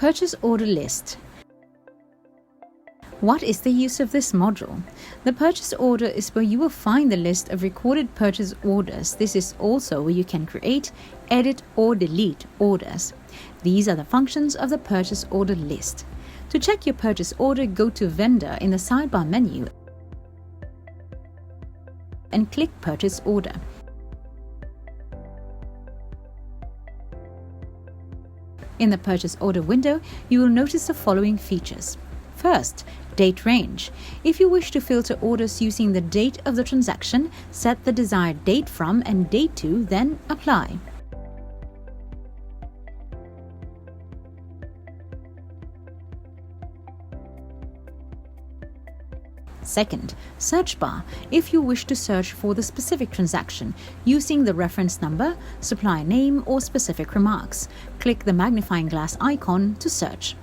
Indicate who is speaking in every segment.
Speaker 1: Purchase order list. What is the use of this module? The purchase order is where you will find the list of recorded purchase orders. This is also where you can create, edit, or delete orders. These are the functions of the purchase order list. To check your purchase order, go to Vendor in the sidebar menu and click Purchase Order. In the purchase order window, you will notice the following features. First, date range. If you wish to filter orders using the date of the transaction, set the desired date from and date to, then apply. Second, search bar. If you wish to search for the specific transaction using the reference number, supplier name, or specific remarks, click the magnifying glass icon to search.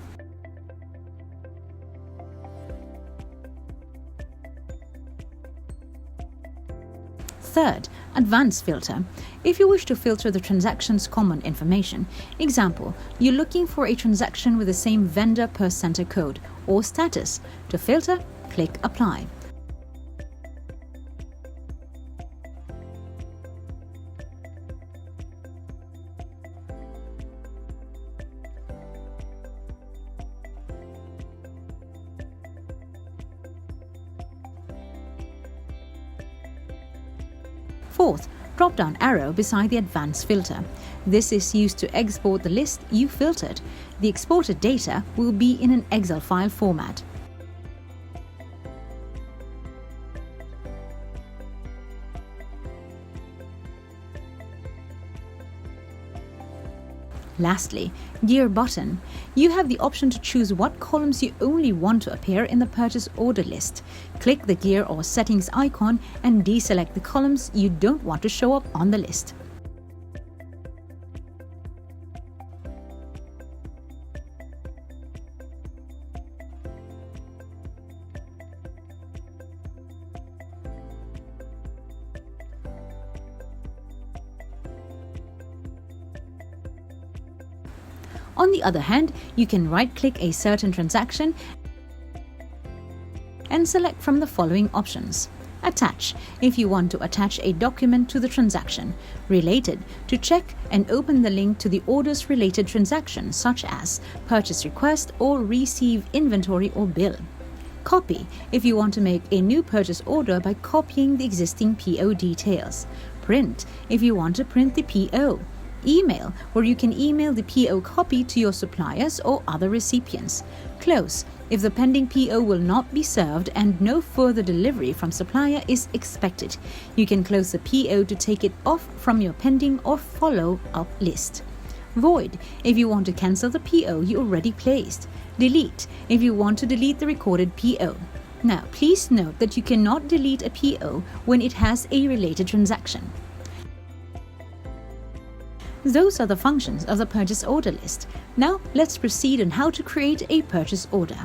Speaker 1: Third, advanced filter. If you wish to filter the transaction's common information, example, you're looking for a transaction with the same vendor per center code or status. To filter, click Apply. Fourth, drop-down arrow beside the advanced filter. This is used to export the list you filtered. The exported data will be in an Excel file format. Lastly, Gear button. You have the option to choose what columns you only want to appear in the purchase order list. Click the gear or settings icon and deselect the columns you don't want to show up on the list. On the other hand, you can right-click a certain transaction and select from the following options. Attach, if you want to attach a document to the transaction. Related, to check and open the link to the order's related transaction, such as purchase request or receive inventory or bill. Copy, if you want to make a new purchase order by copying the existing PO details. Print, if you want to print the PO. Email, where you can email the PO copy to your suppliers or other recipients. Close, if the pending PO will not be served and no further delivery from supplier is expected. You can close the PO to take it off from your pending or follow-up list. Void, if you want to cancel the PO you already placed. Delete, if you want to delete the recorded PO. Now, please note that you cannot delete a PO when it has a related transaction. Those are the functions of the purchase order list. Now let's proceed on how to create a purchase order.